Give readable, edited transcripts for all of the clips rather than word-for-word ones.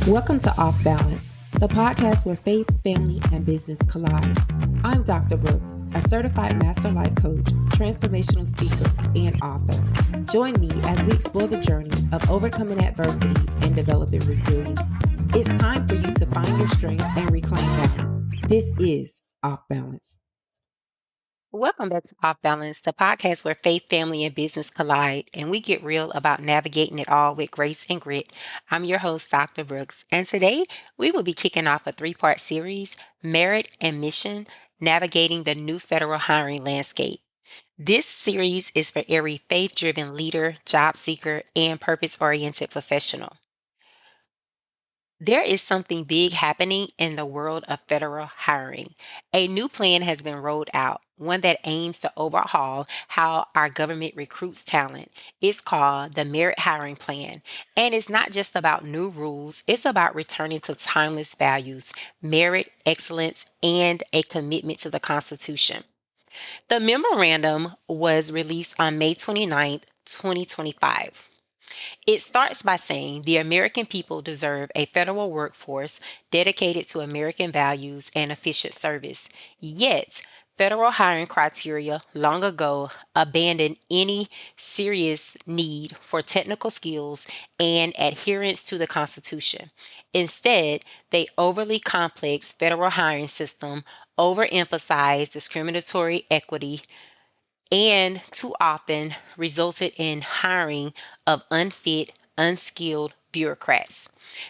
Welcome to Off Balance, the podcast where faith, family, and business collide. I'm Dr. Brooks, a certified master life coach, transformational speaker, and author. Join me as we explore the journey of overcoming adversity and developing resilience. It's time for you to find your strength and reclaim balance. This is Off Balance. Welcome back to Off Balance, the podcast where faith, family, and business collide, and we get real about navigating it all with grace and grit. I'm your host, Dr. Brooks, and today we will be kicking off a three-part series, Merit and Mission, Navigating the New Federal Hiring Landscape. This series is for every faith-driven leader, job seeker, and purpose-oriented professional. There is something big happening in the world of federal hiring. A new plan has been rolled out, one that aims to overhaul how our government recruits talent. It's called the Merit Hiring Plan. And it's not just about new rules, it's about returning to timeless values, merit, excellence, and a commitment to the Constitution. The memorandum was released on May 29th, 2025. It starts by saying the American people deserve a federal workforce dedicated to American values and efficient service. Yet, federal hiring criteria long ago abandoned any serious need for technical skills and adherence to the Constitution. Instead, they overly complex federal hiring system overemphasized discriminatory equity and too often resulted in hiring of unfit, unskilled bureaucrats.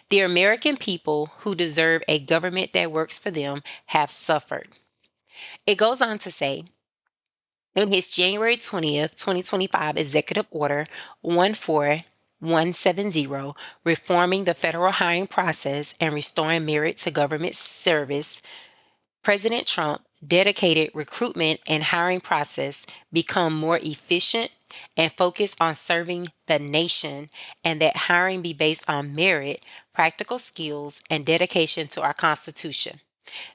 The American people who deserve a government that works for them have suffered. It goes on to say, in his January 20th, 2025 Executive Order 14170, reforming the federal hiring process and restoring merit to government service, President Trump dedicated recruitment and hiring process become more efficient and focus on serving the nation, and that hiring be based on merit, practical skills, and dedication to our Constitution.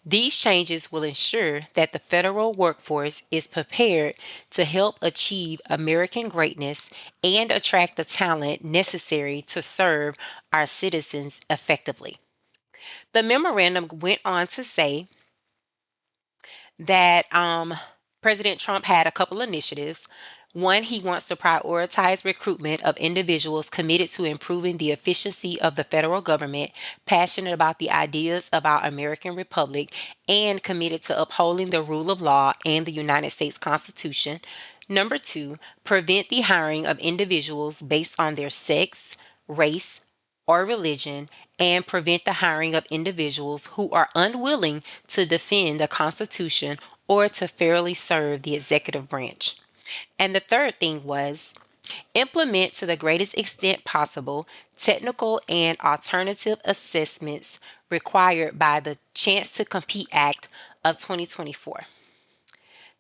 These changes will ensure that the federal workforce is prepared to help achieve American greatness and attract the talent necessary to serve our citizens effectively. The memorandum went on to say that President Trump had a couple initiatives. One, he wants to prioritize recruitment of individuals committed to improving the efficiency of the federal government, passionate about the ideas of our American Republic, and committed to upholding the rule of law and the United States Constitution. Number two, prevent the hiring of individuals based on their sex, race, or religion, and prevent the hiring of individuals who are unwilling to defend the Constitution or to fairly serve the executive branch. And the third thing was implement to the greatest extent possible technical and alternative assessments required by the Chance to Compete Act of 2024.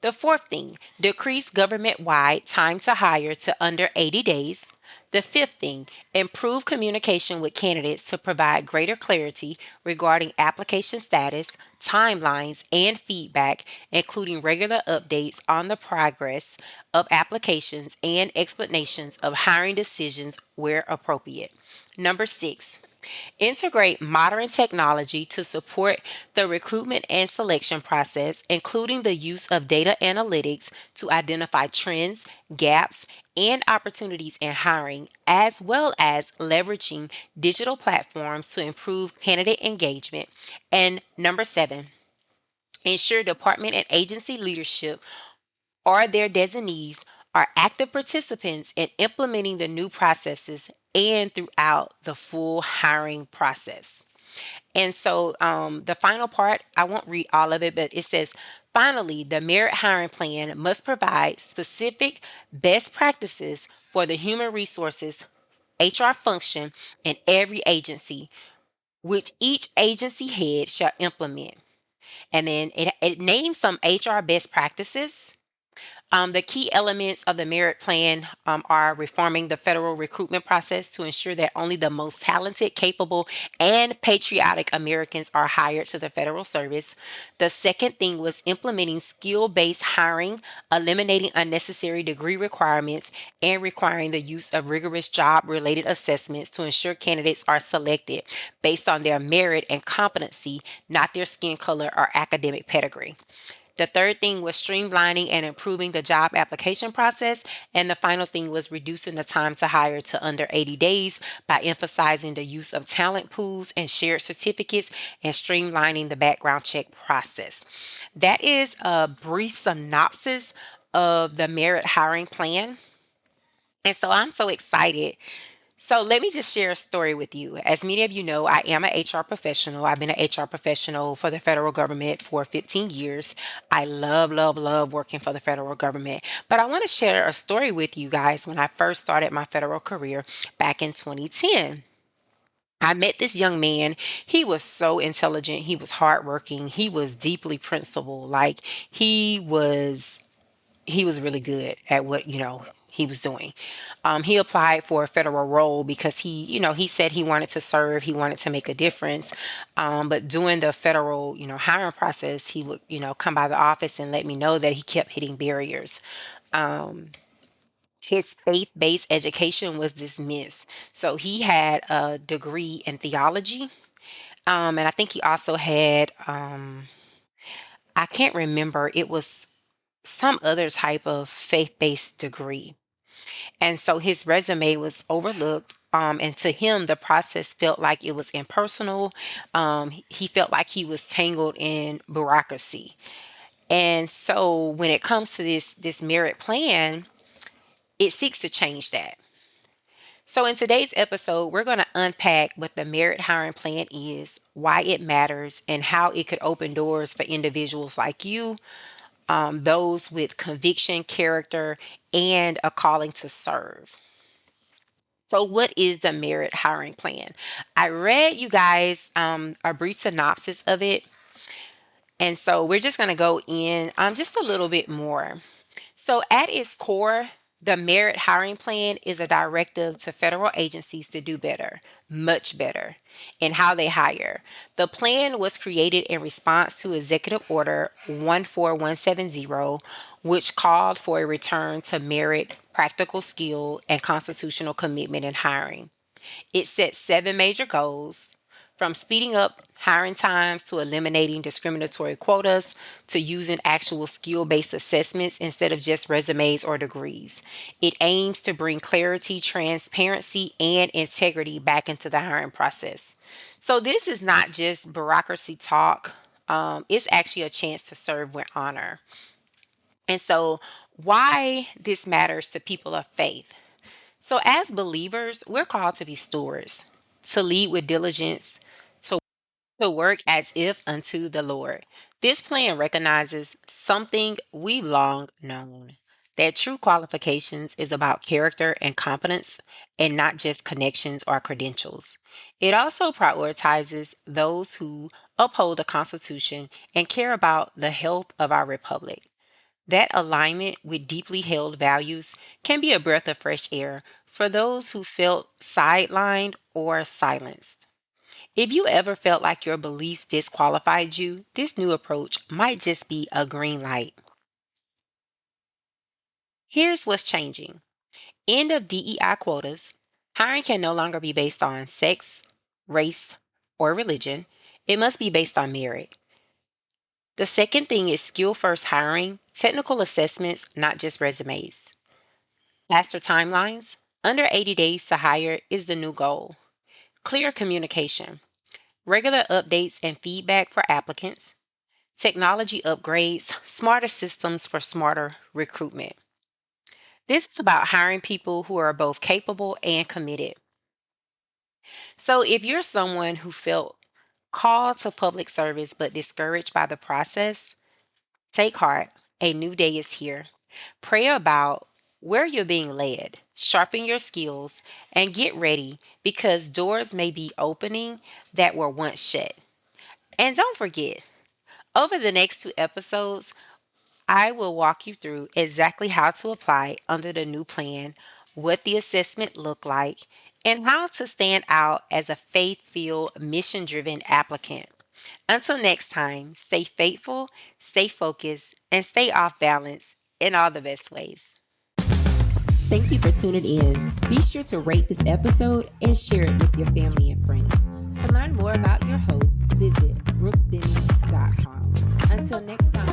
The fourth thing, decrease government-wide time to hire to under 80 days. The fifth thing, improve communication with candidates to provide greater clarity regarding application status, timelines, and feedback, including regular updates on the progress of applications and explanations of hiring decisions where appropriate. Number six, integrate modern technology to support the recruitment and selection process, including the use of data analytics to identify trends, gaps, and opportunities in hiring, as well as leveraging digital platforms to improve candidate engagement. And number seven, ensure department and agency leadership or their designees are active participants in implementing the new processes and throughout the full hiring process. And so the final part, I won't read all of it, but it says, finally, the merit hiring plan must provide specific best practices for the human resources HR function in every agency, which each agency head shall implement. And then it names some HR best practices. The key elements of the merit plan are reforming the federal recruitment process to ensure that only the most talented, capable, and patriotic Americans are hired to the federal service. The second thing was implementing skill based hiring, eliminating unnecessary degree requirements, and requiring the use of rigorous job related assessments to ensure candidates are selected based on their merit and competency, not their skin color or academic pedigree. The third thing was streamlining and improving the job application process. And the final thing was reducing the time to hire to under 80 days by emphasizing the use of talent pools and shared certificates and streamlining the background check process. That is a brief synopsis of the merit hiring plan. And so I'm so excited. So let me just share a story with you. As many of you know, I am an HR professional. I've been an HR professional for the federal government for 15 years. I love, love, love working for the federal government. But I want to share a story with you guys when I first started my federal career back in 2010. I met this young man. He was so intelligent. He was hardworking. He was deeply principled. Like he was really good at what he was doing. He applied for a federal role because he said he wanted to serve, he wanted to make a difference. But during the federal hiring process, he would come by the office and let me know that he kept hitting barriers. His faith-based education was dismissed, so he had a degree in theology, and I think he also had I can't remember, it was some other type of faith-based degree. And so his resume was overlooked. And to him, the process felt like it was impersonal. He felt like he was tangled in bureaucracy. And so when it comes to this merit plan, it seeks to change that. So in today's episode, we're going to unpack what the merit hiring plan is, why it matters, and how it could open doors for individuals like you, those with conviction, character, and a calling to serve. So, what is the merit hiring plan? I read you guys a brief synopsis of it. And so, we're just going to go in just a little bit more. So, at its core, the merit hiring plan is a directive to federal agencies to do better, much better, in how they hire. The plan was created in response to Executive Order 14170, which called for a return to merit, practical skill, and constitutional commitment in hiring. It sets seven major goals, from speeding up hiring times to eliminating discriminatory quotas to using actual skill based assessments instead of just resumes or degrees. It aims to bring clarity, transparency, and integrity back into the hiring process. So, this is not just bureaucracy talk, it's actually a chance to serve with honor. And so, why this matters to people of faith? So, as believers, we're called to be stewards, to lead with diligence, to work as if unto the Lord. This plan recognizes something we've long known, that true qualifications is about character and competence and not just connections or credentials. It also prioritizes those who uphold the Constitution and care about the health of our republic. That alignment with deeply held values can be a breath of fresh air for those who felt sidelined or silenced. If you ever felt like your beliefs disqualified you, this new approach might just be a green light. Here's what's changing. End of DEI quotas. Hiring can no longer be based on sex, race, or religion. It must be based on merit. The second thing is skill first hiring, technical assessments, not just resumes. Faster timelines. Under 80 days to hire is the new goal. Clear communication. Regular updates and feedback for applicants. Technology upgrades, smarter systems for smarter recruitment. This is about hiring people who are both capable and committed. So, if you're someone who felt called to public service but discouraged by the process, take heart. A new day is here. Pray about where you're being led, sharpen your skills, and get ready because doors may be opening that were once shut. And don't forget, over the next two episodes, I will walk you through exactly how to apply under the new plan, what the assessment looked like, and how to stand out as a faith-filled, mission-driven applicant. Until next time, stay faithful, stay focused, and stay off balance in all the best ways. Thank you for tuning in. Be sure to rate this episode and share it with your family and friends. To learn more about your host, visit brooksdenny.com. Until next time.